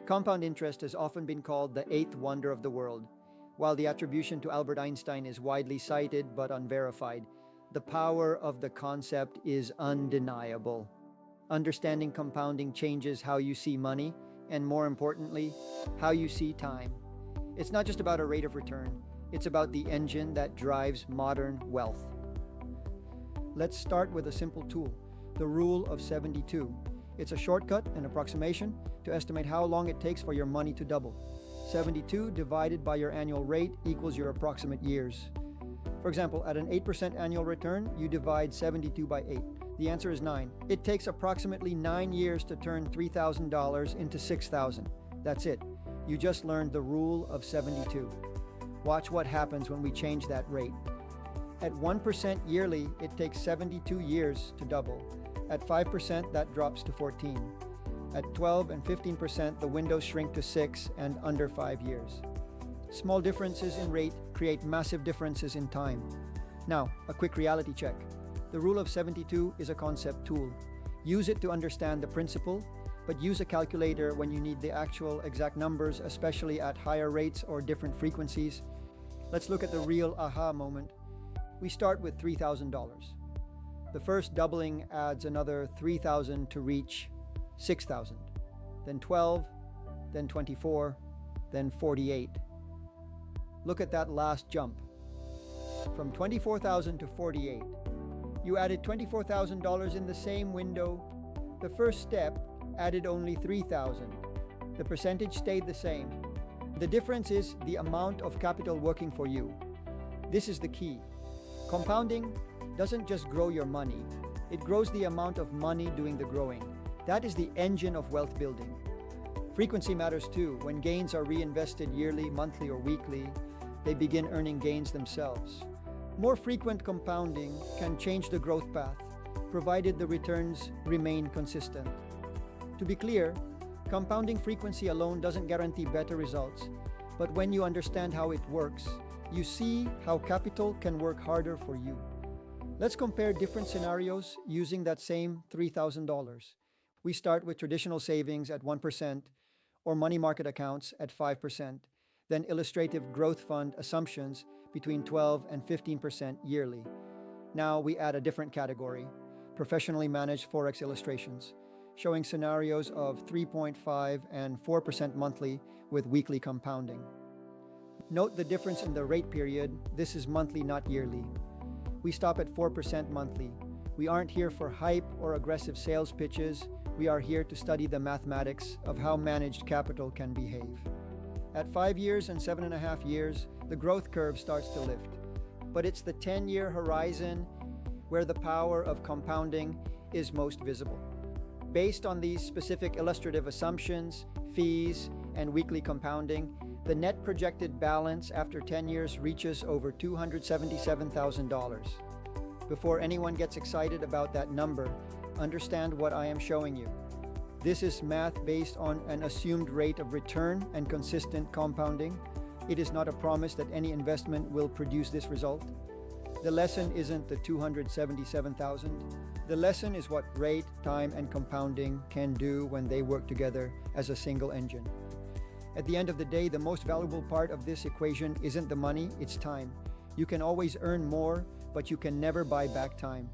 Compound interest has often been called the eighth wonder of the world. While the attribution to Albert Einstein is widely cited but unverified, the power of the concept is undeniable. Understanding compounding changes how you see money, and more importantly, how you see time. It's not just about a rate of return, it's about the engine that drives modern wealth. Let's start with a simple tool, the Rule of 72. It's a shortcut, an approximation, to estimate how long it takes for your money to double. 72 divided by your annual rate equals your approximate years. For example, at an 8% annual return, you divide 72 by 8. The answer is 9. It takes approximately 9 years to turn $3,000 into $6,000. That's it. You just learned the Rule of 72. Watch what happens when we change that rate. At 1% yearly, it takes 72 years to double. At 5%, that drops to 14. At 12 and 15%, the windows shrink to 6 and under 5 years. Small differences in rate create massive differences in time. Now, a quick reality check. The Rule of 72 is a concept tool. Use it to understand the principle, but use a calculator when you need the actual exact numbers, especially at higher rates or different frequencies. Let's look at the real aha moment. We start with $3,000. The first doubling adds another 3,000 to reach 6,000, then 12, then 24, then 48. Look at that last jump. From 24,000 to 48. You added $24,000 in the same window. The first step added only 3,000. The percentage stayed the same. The difference is the amount of capital working for you. This is the key. Compounding doesn't just grow your money, it grows the amount of money doing the growing. That is the engine of wealth building. Frequency matters too. When gains are reinvested yearly, monthly, or weekly, they begin earning gains themselves. More frequent compounding can change the growth path, provided the returns remain consistent. To be clear, compounding frequency alone doesn't guarantee better results, but when you understand how it works, you see how capital can work harder for you. Let's compare different scenarios using that same $3,000. We start with traditional savings at 1% or money market accounts at 5%, then illustrative growth fund assumptions between 12 and 15% yearly. Now we add a different category, professionally managed Forex illustrations, showing scenarios of 3.5 and 4% monthly with weekly compounding. Note the difference in the rate period. This is monthly, not yearly. We stop at 4% monthly. We aren't here for hype or aggressive sales pitches. We are here to study the mathematics of how managed capital can behave. At 5 years and 7.5 years, the growth curve starts to lift. But it's the 10-year horizon where the power of compounding is most visible. Based on these specific illustrative assumptions, fees, and weekly compounding, the net projected balance after 10 years reaches over $277,000. Before anyone gets excited about that number, understand what I am showing you. This is math based on an assumed rate of return and consistent compounding. It is not a promise that any investment will produce this result. The lesson isn't the 277,000. The lesson is what rate, time, and compounding can do when they work together as a single engine. At the end of the day, the most valuable part of this equation isn't the money, it's time. You can always earn more, but you can never buy back time.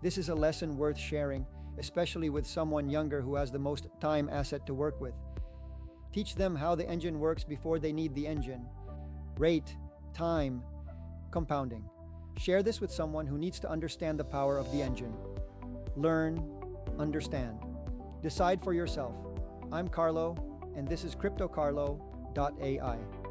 This is a lesson worth sharing, especially with someone younger who has the most time asset to work with. Teach them how the engine works before they need the engine. Rate, time, compounding. Share this with someone who needs to understand the power of the engine. Learn, understand. Decide for yourself. I'm Carlo, and this is CryptoCaRLo.ai.